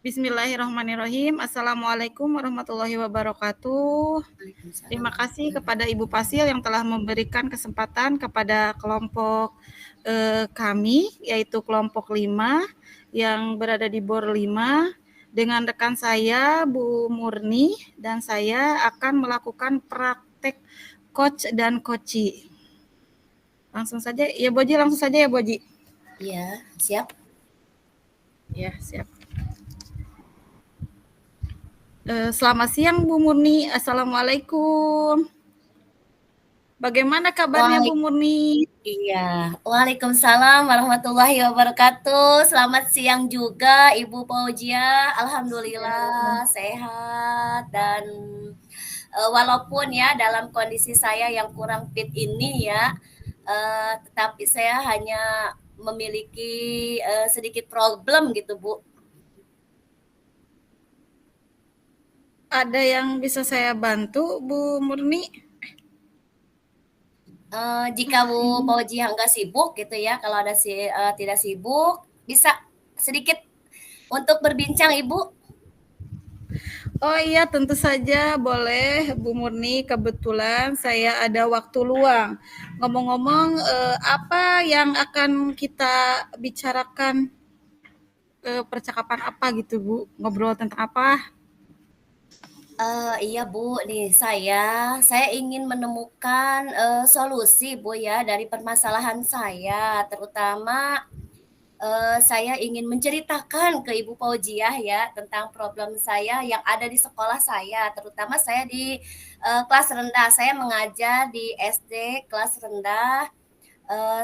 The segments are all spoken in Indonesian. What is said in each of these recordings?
Bismillahirrahmanirrahim. Assalamualaikum warahmatullahi wabarakatuh. Terima kasih kepada Ibu Pasil yang telah memberikan kesempatan kepada kelompok kami, yaitu kelompok 5 yang berada di BOR 5 dengan rekan saya Bu Murni, dan saya akan melakukan praktek coach dan coachee. Langsung saja ya Boji, langsung saja ya Boji. Iya, siap. Ya, siap. Selamat siang Bu Murni. Assalamualaikum. Bagaimana kabarnya Bu Murni? Iya, Waalaikumsalam warahmatullahi wabarakatuh. Selamat siang juga Ibu Fauzia. Alhamdulillah sehat, dan walaupun ya dalam kondisi saya yang kurang fit ini ya, tetapi saya hanya memiliki sedikit problem gitu Bu. Ada yang bisa saya bantu Bu Murni? Jika Bu Fauzia nggak sibuk gitu ya, kalau ada tidak sibuk, bisa sedikit untuk berbincang Ibu. Oh iya, tentu saja boleh Bu Murni. Kebetulan saya ada waktu luang. Ngomong-ngomong, apa yang akan kita bicarakan? Percakapan apa gitu Bu? Ngobrol tentang apa? Iya Bu, nih saya ingin menemukan solusi Bu ya dari permasalahan saya, terutama saya ingin menceritakan ke Ibu Fauziah ya tentang problem saya yang ada di sekolah saya, terutama saya di kelas rendah. Saya mengajar di SD kelas rendah.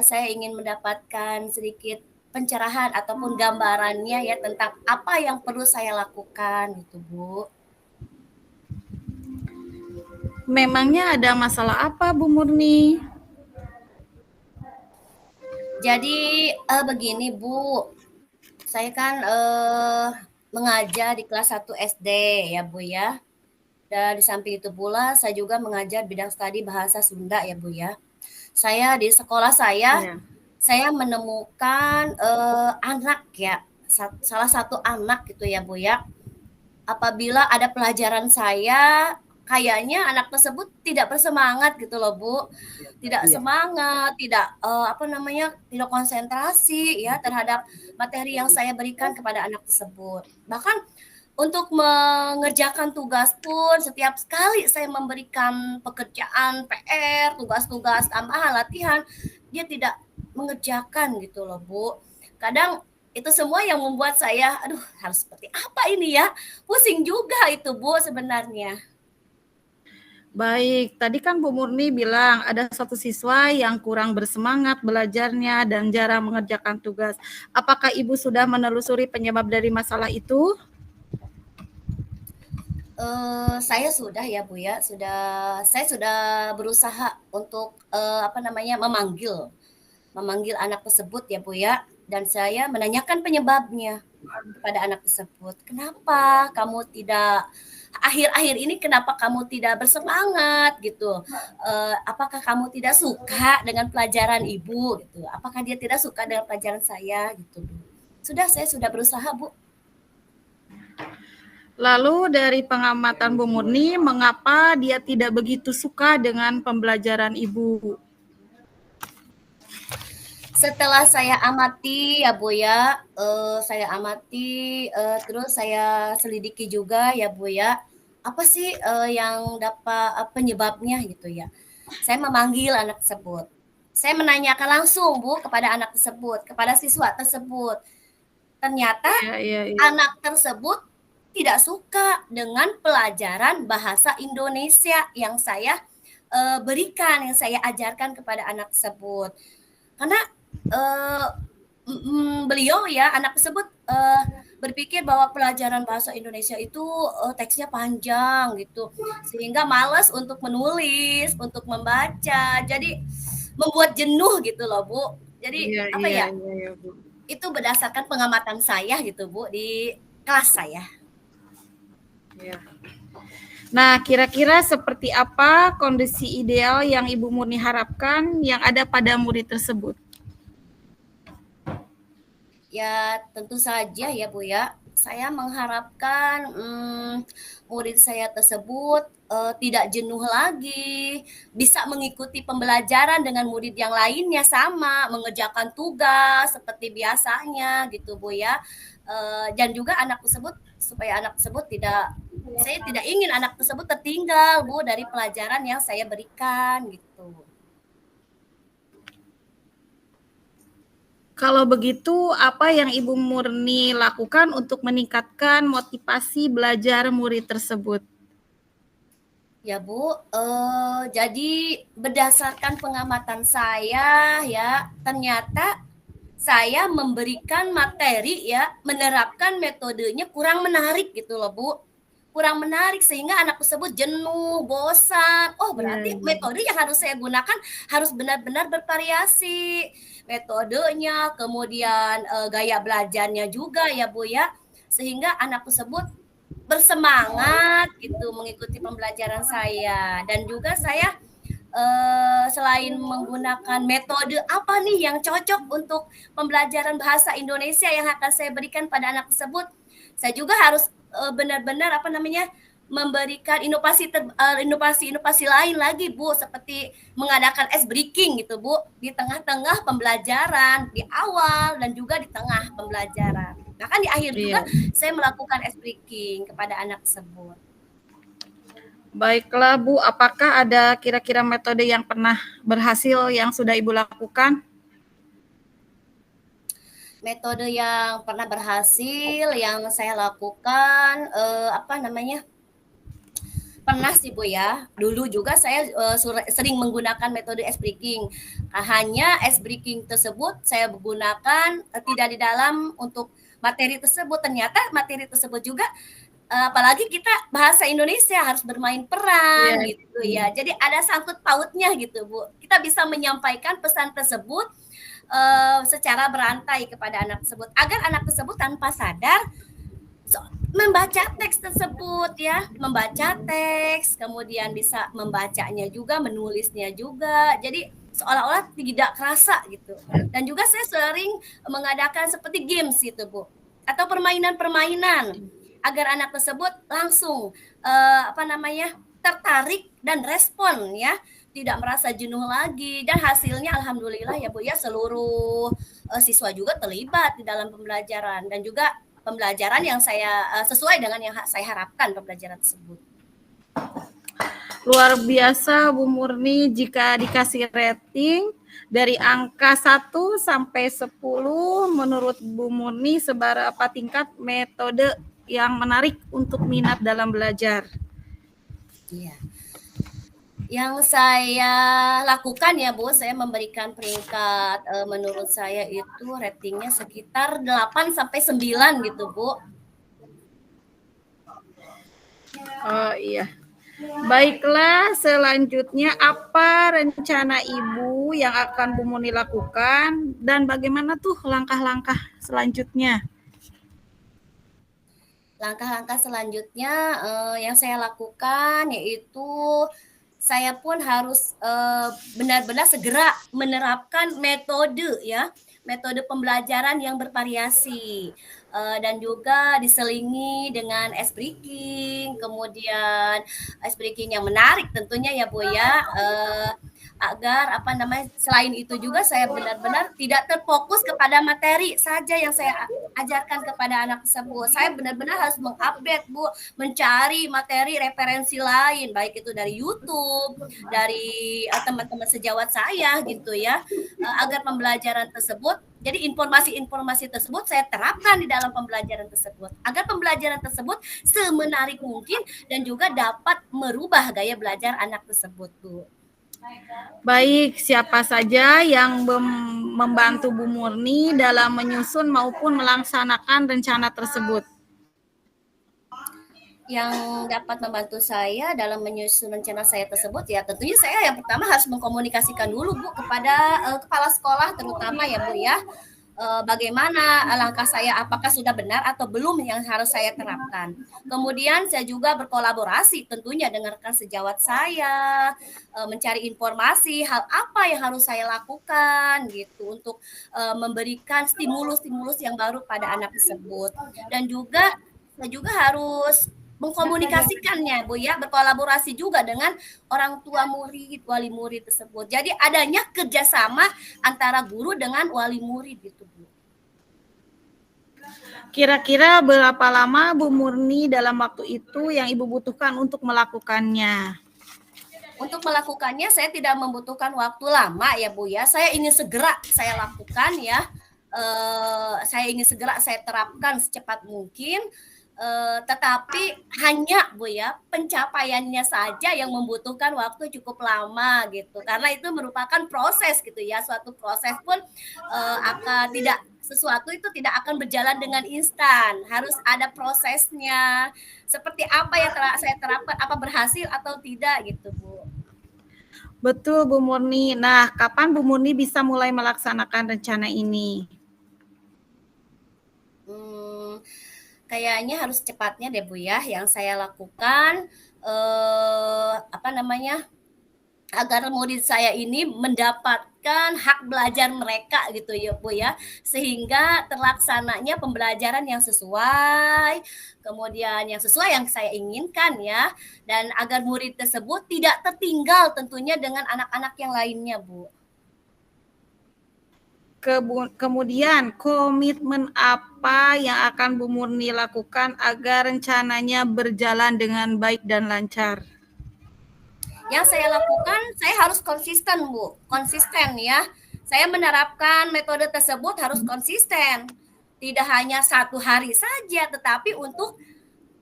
Saya ingin mendapatkan sedikit pencerahan ataupun gambarannya ya tentang apa yang perlu saya lakukan gitu Bu. Memangnya ada masalah apa Bu Murni? Jadi begini Bu, saya kan mengajar di kelas 1 SD ya Bu ya. Dan di samping itu pula saya juga mengajar bidang studi bahasa Sunda ya Bu ya. Saya di sekolah saya menemukan anak ya, salah satu anak gitu ya Bu ya. Apabila ada pelajaran saya, kayaknya anak tersebut tidak bersemangat gitu loh Bu, tidak semangat, tidak tidak konsentrasi ya terhadap materi yang saya berikan kepada anak tersebut. Bahkan untuk mengerjakan tugas pun setiap kali saya memberikan pekerjaan PR, tugas-tugas tambahan, latihan, dia tidak mengerjakan gitu loh Bu. Kadang itu semua yang membuat saya, aduh harus seperti apa ini ya? Pusing juga itu Bu sebenarnya. Baik, tadi kan Bu Murni bilang ada satu siswa yang kurang bersemangat belajarnya dan jarang mengerjakan tugas. Apakah Ibu sudah menelusuri penyebab dari masalah itu? Saya sudah ya Bu ya, saya sudah berusaha untuk memanggil anak tersebut ya Bu ya, dan saya menanyakan penyebabnya kepada anak tersebut. Kenapa kamu tidak akhir-akhir ini kenapa kamu tidak bersemangat gitu? Apakah kamu tidak suka dengan pelajaran Ibu gitu? Apakah dia tidak suka dengan pelajaran saya gitu? Saya sudah berusaha Bu. Lalu dari pengamatan Bu Murni, mengapa dia tidak begitu suka dengan pembelajaran Ibu? Setelah saya amati ya Bu ya, terus saya selidiki juga ya Bu ya, apa sih yang dapat penyebabnya gitu ya. Saya memanggil anak tersebut. Saya menanyakan langsung Bu kepada anak tersebut, kepada siswa tersebut. Ternyata anak tersebut tidak suka dengan pelajaran bahasa Indonesia yang saya berikan, yang saya ajarkan kepada anak tersebut. Karena beliau ya, anak tersebut berpikir bahwa pelajaran bahasa Indonesia itu teksnya panjang gitu, sehingga malas untuk menulis, untuk membaca, jadi membuat jenuh gitu loh Bu. Jadi Bu. Itu berdasarkan pengamatan saya gitu Bu di kelas saya. Nah, kira-kira seperti apa kondisi ideal yang Ibu Murni harapkan yang ada pada murid tersebut? Ya tentu saja ya Bu ya, saya mengharapkan murid saya tersebut tidak jenuh lagi, bisa mengikuti pembelajaran dengan murid yang lainnya sama, mengerjakan tugas seperti biasanya gitu Bu ya. Dan juga anak tersebut supaya anak tersebut saya tidak ingin anak tersebut tertinggal Bu dari pelajaran yang saya berikan gitu. Kalau begitu, apa yang Ibu Murni lakukan untuk meningkatkan motivasi belajar murid tersebut? Ya Bu, jadi berdasarkan pengamatan saya ya, ternyata saya memberikan materi ya, menerapkan metodenya kurang menarik gitu loh Bu. Kurang menarik sehingga anak tersebut jenuh, bosan. Oh berarti metode yang harus saya gunakan harus benar-benar bervariasi. Metodenya, kemudian gaya belajarnya juga ya Bu ya. Sehingga anak tersebut bersemangat gitu mengikuti pembelajaran saya. Dan juga saya selain menggunakan metode apa nih yang cocok untuk pembelajaran bahasa Indonesia yang akan saya berikan pada anak tersebut, saya juga harus benar-benar memberikan inovasi lain lagi Bu, seperti mengadakan ice breaking gitu Bu, di tengah-tengah pembelajaran, di awal dan juga di tengah pembelajaran. Bahkan di akhir juga saya melakukan ice breaking kepada anak tersebut. Baiklah Bu, apakah ada kira-kira metode yang pernah berhasil yang sudah Ibu lakukan? Metode yang pernah berhasil yang saya lakukan pernah sih Bu ya. Dulu juga saya sering menggunakan metode ice breaking. Hanya ice breaking tersebut saya gunakan tidak di dalam untuk materi tersebut. Ternyata materi tersebut juga apalagi kita bahasa Indonesia harus bermain peran gitu ya. Jadi ada sangkut pautnya gitu Bu. Kita bisa menyampaikan pesan tersebut secara berantai kepada anak tersebut agar anak tersebut tanpa sadar membaca teks tersebut ya, membaca teks, kemudian bisa membacanya juga, menulisnya juga. Jadi seolah-olah tidak kerasa gitu. Dan juga saya sering mengadakan seperti games gitu Bu, atau permainan-permainan agar anak tersebut langsung tertarik dan respon ya, tidak merasa jenuh lagi. Dan hasilnya alhamdulillah ya Bu ya, seluruh siswa juga terlibat di dalam pembelajaran dan juga pembelajaran yang saya sesuai dengan yang saya harapkan pembelajaran tersebut. Luar biasa Bu Murni, jika dikasih rating dari angka 1 sampai 10 menurut Bu Murni seberapa tingkat metode yang menarik untuk minat dalam belajar? Iya. Yang saya lakukan ya Bu, saya memberikan peringkat menurut saya itu ratingnya sekitar 8 sampai 9 gitu Bu. Oh iya. Baiklah, selanjutnya apa rencana Ibu yang akan Bu Murni lakukan dan bagaimana tuh langkah-langkah selanjutnya? Langkah-langkah selanjutnya yang saya lakukan yaitu saya pun harus benar-benar segera menerapkan metode ya, metode pembelajaran yang bervariasi dan juga diselingi dengan ice breaking, kemudian ice breaking yang menarik tentunya ya Bu ya, agar selain itu juga saya benar-benar tidak terfokus kepada materi saja yang saya ajarkan kepada anak tersebut. Saya benar-benar harus mengupdate Bu, mencari materi referensi lain, baik itu dari YouTube, dari teman-teman sejawat saya gitu ya, agar pembelajaran tersebut, jadi informasi-informasi tersebut saya terapkan di dalam pembelajaran tersebut, agar pembelajaran tersebut semenarik mungkin dan juga dapat merubah gaya belajar anak tersebut Bu. Baik, siapa saja yang membantu Bu Murni dalam menyusun maupun melaksanakan rencana tersebut? Yang dapat membantu saya dalam menyusun rencana saya tersebut ya tentunya saya yang pertama harus mengkomunikasikan dulu Bu kepada kepala sekolah terutama ya Bu ya. bagaimana langkah saya, apakah sudah benar atau belum yang harus saya terapkan. Kemudian saya juga berkolaborasi tentunya dengan rekan sejawat saya, mencari informasi hal apa yang harus saya lakukan gitu untuk memberikan stimulus-stimulus yang baru pada anak tersebut. Dan juga saya juga harus mengkomunikasikannya, Bu ya, berkolaborasi juga dengan orang tua murid, wali murid tersebut. Jadi adanya kerjasama antara guru dengan wali murid gitu, Bu. Kira-kira berapa lama Bu Murni dalam waktu itu yang Ibu butuhkan untuk melakukannya? Untuk melakukannya saya tidak membutuhkan waktu lama ya Bu ya. Saya ingin segera saya lakukan ya. Saya ingin segera saya terapkan secepat mungkin. Tetapi hanya Bu ya, pencapaiannya saja yang membutuhkan waktu cukup lama gitu. Karena itu merupakan proses gitu ya. Suatu proses pun akan tidak sesuatu itu tidak akan berjalan dengan instan. Harus ada prosesnya. Seperti apa yang saya terapkan, apa berhasil atau tidak gitu Bu. Betul Bu Murni. Nah, kapan Bu Murni bisa mulai melaksanakan rencana ini? Kayaknya harus cepatnya deh Bu ya. Yang saya lakukan agar murid saya ini mendapatkan hak belajar mereka gitu ya Bu ya, sehingga terlaksananya pembelajaran yang sesuai, kemudian yang sesuai yang saya inginkan ya, dan agar murid tersebut tidak tertinggal tentunya dengan anak-anak yang lainnya Bu. Kemudian komitmen apa yang akan Bu Murni lakukan agar rencananya berjalan dengan baik dan lancar? Yang saya lakukan, saya harus konsisten Bu, konsisten ya. Saya menerapkan metode tersebut harus konsisten. Tidak hanya 1 hari saja, tetapi untuk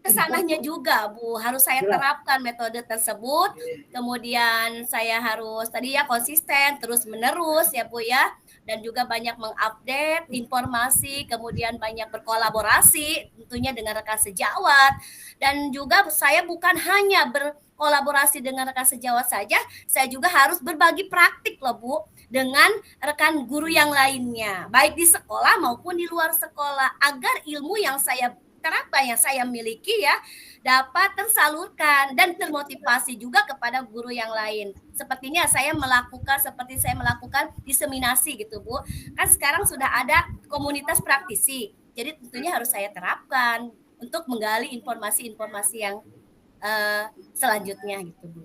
kesananya juga Bu, harus saya terapkan metode tersebut. Kemudian saya harus tadi ya konsisten, terus menerus ya Bu ya. Dan juga banyak mengupdate informasi, kemudian banyak berkolaborasi tentunya dengan rekan sejawat. Dan juga saya bukan hanya berkolaborasi dengan rekan sejawat saja, saya juga harus berbagi praktik loh Bu dengan rekan guru yang lainnya, baik di sekolah maupun di luar sekolah, agar ilmu yang saya terapkan, yang saya miliki ya, dapat tersalurkan dan termotivasi juga kepada guru yang lain. Sepertinya saya melakukan diseminasi gitu Bu. Kan sekarang sudah ada komunitas praktisi. Jadi tentunya harus saya terapkan untuk menggali informasi-informasi yang selanjutnya gitu Bu.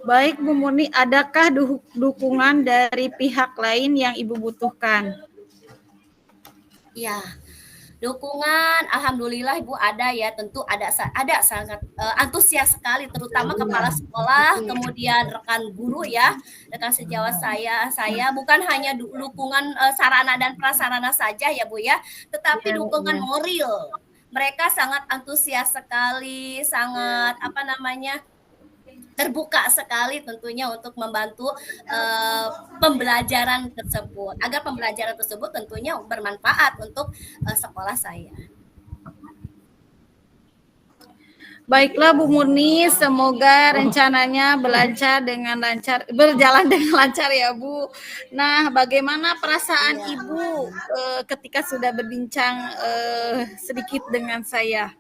Baik Bu Murni, adakah dukungan dari pihak lain yang Ibu butuhkan? Ya, dukungan alhamdulillah Ibu ada ya, tentu ada sangat antusias sekali, terutama kepala sekolah, kemudian rekan guru ya, rekan sejawat saya bukan hanya dukungan sarana dan prasarana saja ya Bu ya, tetapi dukungan moral. Mereka sangat antusias sekali, sangat terbuka sekali tentunya untuk membantu pembelajaran tersebut, agar pembelajaran tersebut tentunya bermanfaat untuk sekolah saya. Baiklah Bu Murni, semoga rencananya berjalan dengan lancar ya Bu. Nah, bagaimana perasaan Ibu ketika sudah berbincang sedikit dengan saya?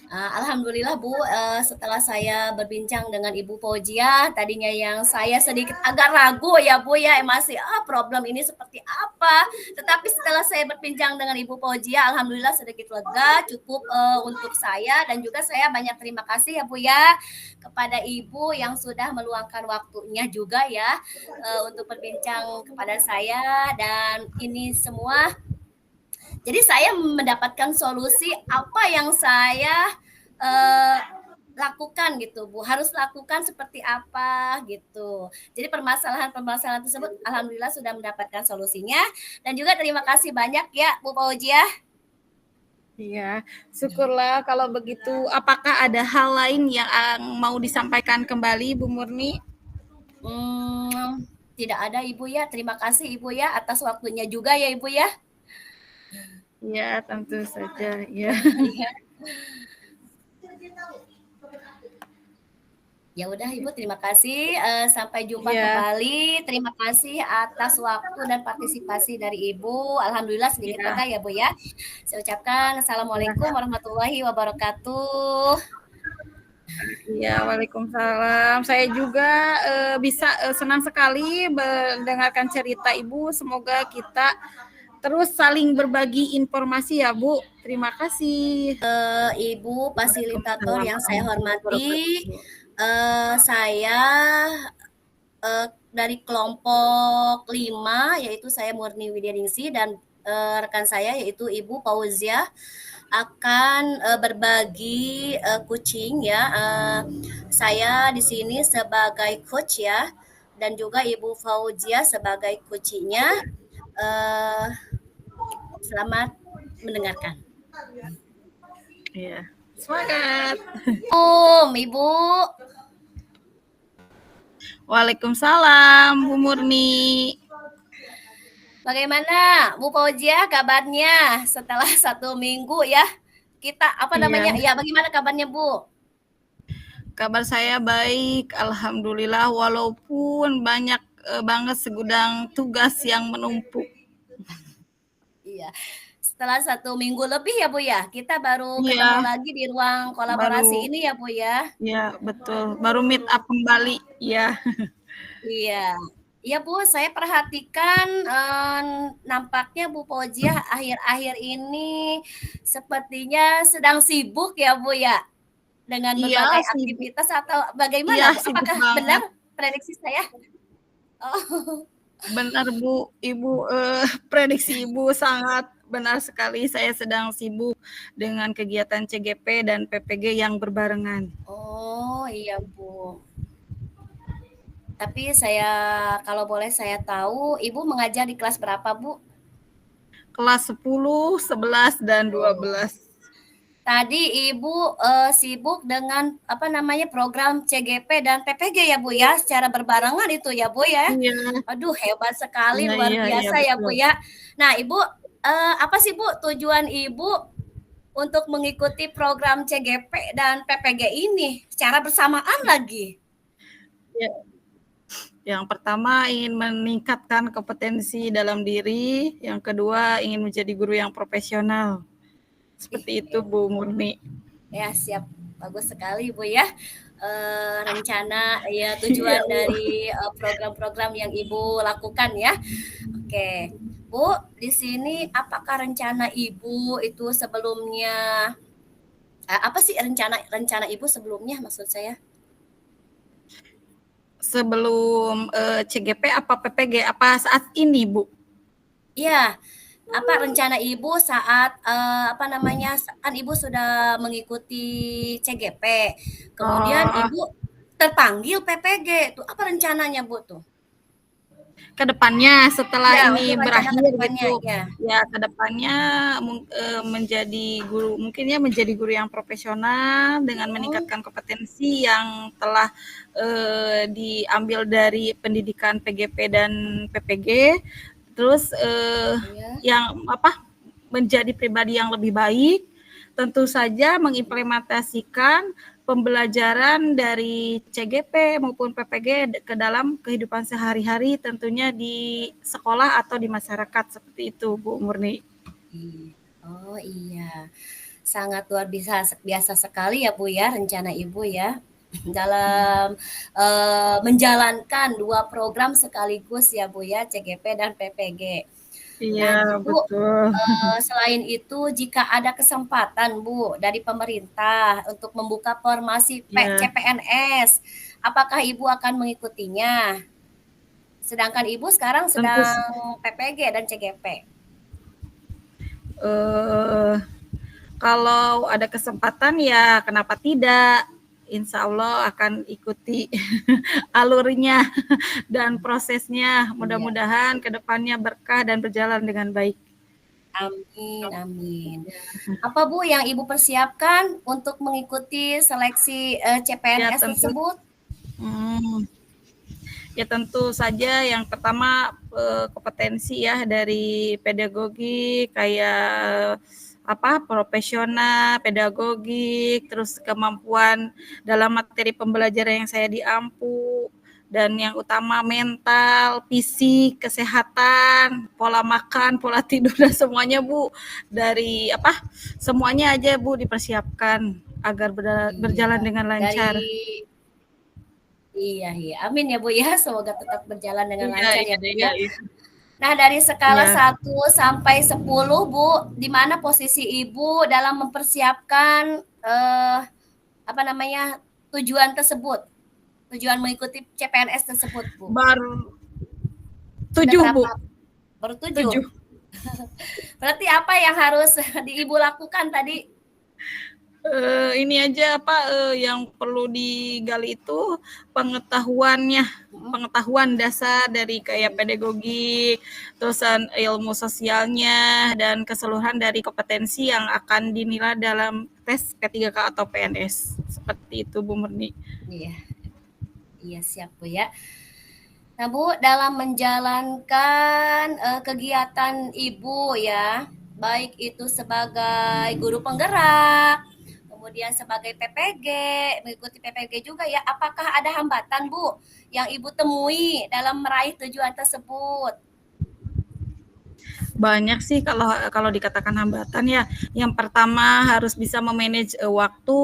Alhamdulillah Bu, setelah saya berbincang dengan Ibu Fauzia, tadinya yang saya sedikit agak ragu ya Bu ya, masih problem ini seperti apa. Tetapi setelah saya berbincang dengan Ibu Fauzia, alhamdulillah sedikit lega, cukup untuk saya, dan juga saya banyak terima kasih ya Bu ya kepada Ibu yang sudah meluangkan waktunya juga ya untuk berbincang kepada saya, dan ini semua. Jadi saya mendapatkan solusi apa yang saya lakukan gitu Bu, harus lakukan seperti apa gitu. Jadi permasalahan-permasalahan tersebut alhamdulillah sudah mendapatkan solusinya, dan juga terima kasih banyak ya Bu Fauzia. Iya, syukurlah kalau begitu. Apakah ada hal lain yang mau disampaikan kembali Bu Murni? Tidak ada Ibu ya, terima kasih Ibu ya atas waktunya juga ya Ibu ya. Ya, tentu saja. Ya. Ya udah Ibu, terima kasih. Sampai jumpa Iya, kembali. Terima kasih atas waktu dan partisipasi dari Ibu. Alhamdulillah sedikit iya, lega ya Bu ya. Saya ucapkan Assalamualaikum iya. warahmatullahi wabarakatuh. Iya, waalaikumsalam. Saya juga bisa senang sekali mendengarkan cerita Ibu. Semoga kita terus saling berbagi informasi ya, Bu. Terima kasih. Ibu fasilitator Waalaikumsalam yang saya warahmatullahi hormati, wabarakatuh. saya dari kelompok 5, yaitu saya Murni Widianingsih dan rekan saya yaitu Ibu Fauzia akan berbagi coaching ya. Saya di sini sebagai coach ya, dan juga Ibu Fauzia sebagai coachingnya. Uh, Selamat mendengarkan. Iya. Semangat. Ibu. Waalaikumsalam, Bu Murni. Bagaimana Bu Fauzia kabarnya setelah 1 minggu ya? Kita Iya. ya bagaimana kabarnya Bu? Kabar saya baik, alhamdulillah, walaupun banyak banget segudang tugas yang menumpuk. Iya. Setelah 1 minggu lebih ya Bu ya, kita baru ketemu Iya, lagi di ruang kolaborasi baru ini ya Bu ya. ya betul, baru meet up kembali, ya. Iya. Iya Bu, saya perhatikan nampaknya Bu Fauzia akhir-akhir ini sepertinya sedang sibuk ya Bu ya, dengan Iya, berbagai sibuk. aktivitas atau Iya, bagaimana Bu? sibuk Apakah benar banget. prediksi saya? Oh. Benar Bu, Ibu prediksi Ibu sangat benar sekali. Saya sedang sibuk dengan kegiatan CGP dan PPG yang berbarengan. Oh, iya Bu. Tapi kalau boleh saya tahu, Ibu mengajar di kelas berapa Bu? Kelas 10, 11, dan Oh. 12. Tadi Ibu sibuk dengan program CGP dan PPG ya Bu ya, secara berbarengan itu ya Bu ya. Iya, Aduh hebat sekali, iya, luar iya, iya biasa ya betul. Bu ya. Nah Ibu, apa sih Bu tujuan Ibu untuk mengikuti program CGP dan PPG ini secara bersamaan lagi? Ya, yang pertama ingin meningkatkan kompetensi dalam diri, yang kedua ingin menjadi guru yang profesional. Seperti itu Bu Murni. Ya siap, bagus sekali Bu ya. Rencana ya Iya tujuan Bu. dari program-program yang Ibu lakukan ya. Oke, Bu, di sini apakah rencana Ibu itu sebelumnya apa sih rencana Ibu sebelumnya maksud saya? Sebelum CGP apa PPG apa saat ini Bu? Iya, apa rencana Ibu saat kan Ibu sudah mengikuti CGP, kemudian Oh, Ibu terpanggil PPG, tuh apa rencananya Bu tuh? kedepannya setelah Ya, ini untuk rencana ke berakhir depannya, gitu ya. ya, kedepannya menjadi guru, mungkin ya menjadi guru yang profesional dengan Hmm, meningkatkan kompetensi yang telah diambil dari pendidikan PGP dan PPG, terus iya. yang menjadi pribadi yang lebih baik, tentu saja mengimplementasikan pembelajaran dari CGP maupun PPG ke dalam kehidupan sehari-hari, tentunya di sekolah atau di masyarakat, seperti itu Bu Murni. Oh iya, sangat luar biasa biasa sekali ya Bu ya rencana Ibu ya dalam menjalankan 2 program sekaligus ya Bu ya, CGP dan PPG. Iya Nah nih Bu, betul. selain itu jika ada kesempatan Bu dari pemerintah untuk membuka formasi Ya CPNS, apakah Ibu akan mengikutinya? Sedangkan Ibu sekarang tentu sedang PPG dan CGP. eh, kalau ada kesempatan ya kenapa tidak, insya Allah akan ikuti alurnya dan prosesnya, Iya. mudah-mudahan kedepannya berkah dan berjalan dengan baik. Amin, amin. Apa Bu yang Ibu persiapkan untuk mengikuti seleksi Ya CPNS tentu, tersebut? hmm, ya tentu saja yang pertama kompetensi ya dari pedagogi, kayak profesional, pedagogik, terus kemampuan dalam materi pembelajaran yang saya diampu, dan yang utama mental, fisik, kesehatan, pola makan, pola tidur dan semuanya Bu, dari semuanya aja Bu dipersiapkan agar berjalan Iya, dengan dari lancar. iya iya, amin ya Bu ya, semoga tetap berjalan dengan Iya, lancar ya iya, Bu iya, ya. iya. Nah, dari skala Iya. 1 sampai 10 Bu, di mana posisi Ibu dalam mempersiapkan, apa namanya, tujuan tersebut? Tujuan mengikuti CPNS tersebut, Bu? Baru Sudah 7 Bu, berapa? Baru 7? 7. Berarti apa yang harus Ibu lakukan tadi? Ini aja yang perlu digali itu pengetahuannya, Mhm, pengetahuan dasar dari kayak pedagogi, terusan ilmu sosialnya dan keseluruhan dari kompetensi yang akan dinilai dalam tes P3K atau PNS. Seperti itu Bu Murni. iya. Iya, siap Bu ya. Nah Bu, dalam menjalankan, kegiatan Ibu ya, baik itu sebagai guru penggerak, kemudian sebagai PPG, mengikuti PPG juga ya, apakah ada hambatan Bu yang Ibu temui dalam meraih tujuan tersebut? Banyak sih kalau kalau dikatakan hambatan ya. Yang pertama harus bisa memanage waktu.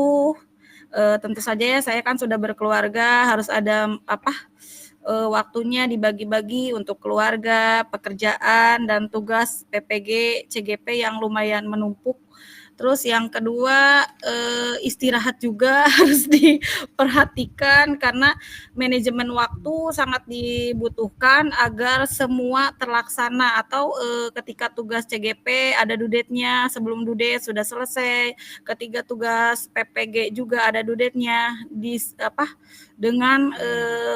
Tentu saja ya saya kan sudah berkeluarga, harus ada waktunya dibagi-bagi untuk keluarga, pekerjaan dan tugas PPG, CGP yang lumayan menumpuk. Terus yang kedua istirahat juga harus diperhatikan karena manajemen waktu sangat dibutuhkan agar semua terlaksana atau ketika tugas CGP ada due date-nya, sebelum due date sudah selesai. Ketika tugas PPG juga ada due date-nya dengan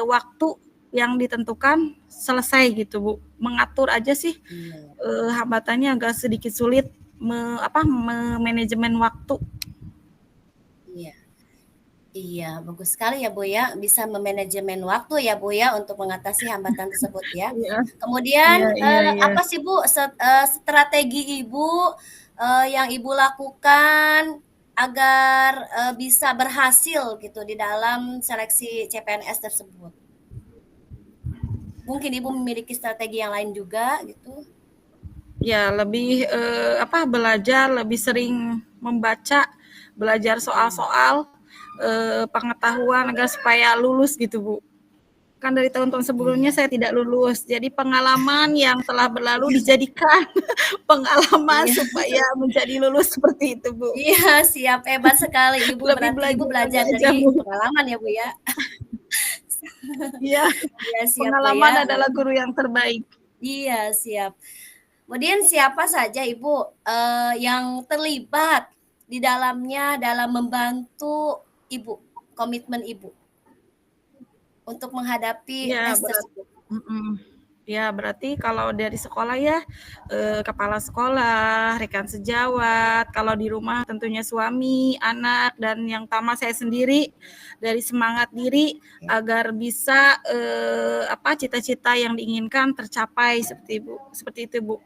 waktu yang ditentukan selesai gitu Bu. Mengatur aja sih Iya. hambatannya agak sedikit sulit manajemen waktu. Iya. Iya, bagus sekali ya Bu ya, bisa memanajemen waktu ya Bu ya untuk mengatasi hambatan tersebut ya. Iya, Kemudian, iya, iya, iya. apa sih Bu strategi Ibu, yang Ibu lakukan agar, bisa berhasil gitu di dalam seleksi CPNS tersebut? Mungkin Ibu memiliki strategi yang lain juga gitu? Ya, lebih belajar, lebih sering membaca, belajar Mhm, soal-soal pengetahuan agar supaya lulus gitu, Bu. Kan dari tahun-tahun sebelumnya iya. saya tidak lulus. Jadi pengalaman yang telah berlalu dijadikan pengalaman Iya supaya menjadi lulus seperti itu, Bu. iya, siap, hebat sekali Ibu, Lebih berarti Ibu belajarnya belajar aja, dari Bu. pengalaman ya Bu ya? Iya, Iya, siap Bu pengalaman ya. adalah guru yang terbaik. Iya, siap. Kemudian siapa saja Ibu, yang terlibat di dalamnya dalam membantu Ibu, komitmen Ibu untuk menghadapi Ya, tes berat. tersebut? Mhm. Ya, berarti kalau dari sekolah ya, kepala sekolah, rekan sejawat, kalau di rumah tentunya suami, anak, dan yang utama saya sendiri, dari semangat diri Ya, agar bisa, cita-cita yang diinginkan tercapai seperti itu, Bu.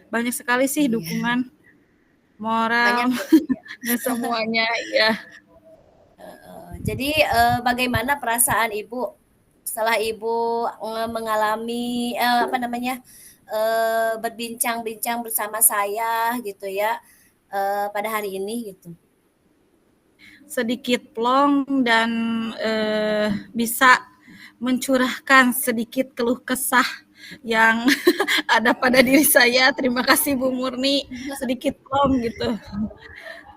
Banyak sekali sih iya, dukungan banyak moral ya Bu ya. dan semuanya, ya. Jadi, bagaimana perasaan Ibu setelah Ibu, mengalami, apa namanya, berbincang-bincang bersama saya gitu ya, pada hari ini gitu? Sedikit plong dan bisa mencurahkan sedikit keluh kesah yang ada pada diri saya. Terima kasih Bu Murni, sedikit plong gitu.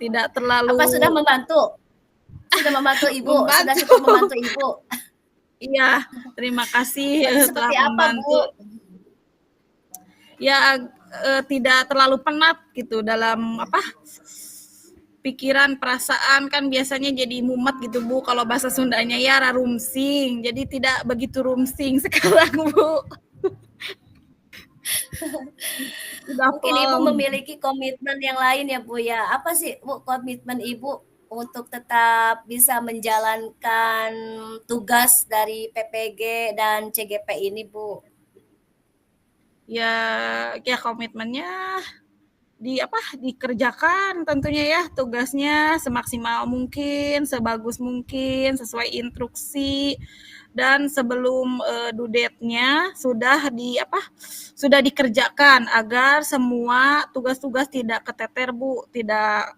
Tidak Apa sudah terlalu membantu? Sudah membantu Ibu? Sudah membantu. cukup membantu Ibu? Iya, terima kasih Berarti telah seperti apa, membantu. Bu? Ya tidak terlalu penat gitu dalam pikiran, perasaan kan biasanya jadi mumet gitu Bu. Kalau bahasa Sundanya ya rarumsing. Jadi tidak begitu rumsing sekarang Bu. Sudah Mungkin Ibu plong. memiliki komitmen yang lain ya, Bu, ya. Apa sih, Bu, komitmen Ibu untuk tetap bisa menjalankan tugas dari PPG dan CGP ini, Bu? Ya, ya komitmennya dikerjakan tentunya ya tugasnya semaksimal mungkin, sebagus mungkin, sesuai instruksi dan sebelum due date-nya sudah dikerjakan agar semua tugas-tugas tidak keteter Bu, tidak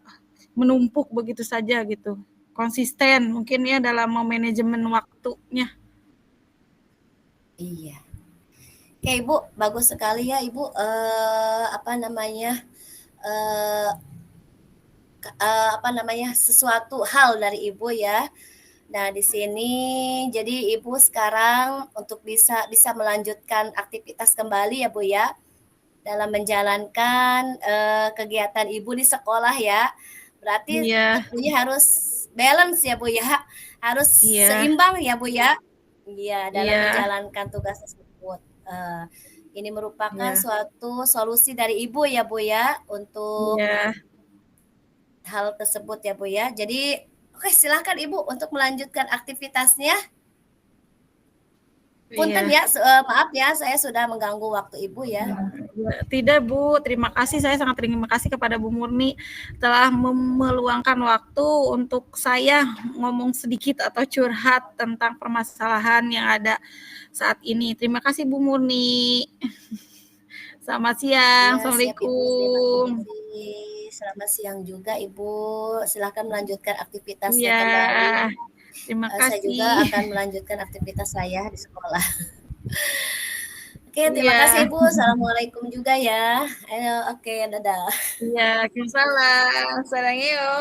menumpuk begitu saja gitu. Konsisten mungkin ya dalam manajemen waktunya. Iya. Oke, Ibu, bagus sekali ya Ibu sesuatu hal dari Ibu ya. Nah, di sini jadi Ibu sekarang untuk bisa melanjutkan aktivitas kembali ya Bu ya, dalam menjalankan kegiatan Ibu di sekolah ya. Berarti Iya, tentunya harus balance ya Bu ya, harus iya, seimbang ya Bu ya. Iya, dalam iya, menjalankan tugas tersebut. Ini merupakan iya, suatu solusi dari Ibu ya Bu ya untuk iya, hal tersebut ya Bu ya. Jadi oke, silakan Ibu untuk melanjutkan aktivitasnya. Punten iya. ya, maaf ya saya sudah mengganggu waktu Ibu ya. Tidak Bu, terima kasih. Saya sangat terima kasih kepada Bu Murni telah meluangkan waktu untuk saya ngomong sedikit atau curhat tentang permasalahan yang ada saat ini. Terima kasih Bu Murni. Selamat siang. Iya, siap Ibu, terima Assalamualaikum. kasih. Selamat siang juga Ibu. Silakan melanjutkan aktivitasnya Iya, kembali. terima Saya juga kasih. akan melanjutkan aktivitas saya di sekolah. Oke, terima kasih Iya, Ibu. Assalamualaikum juga ya. Oke, dadah. iya, Waalaikumsalam. Sarangeo.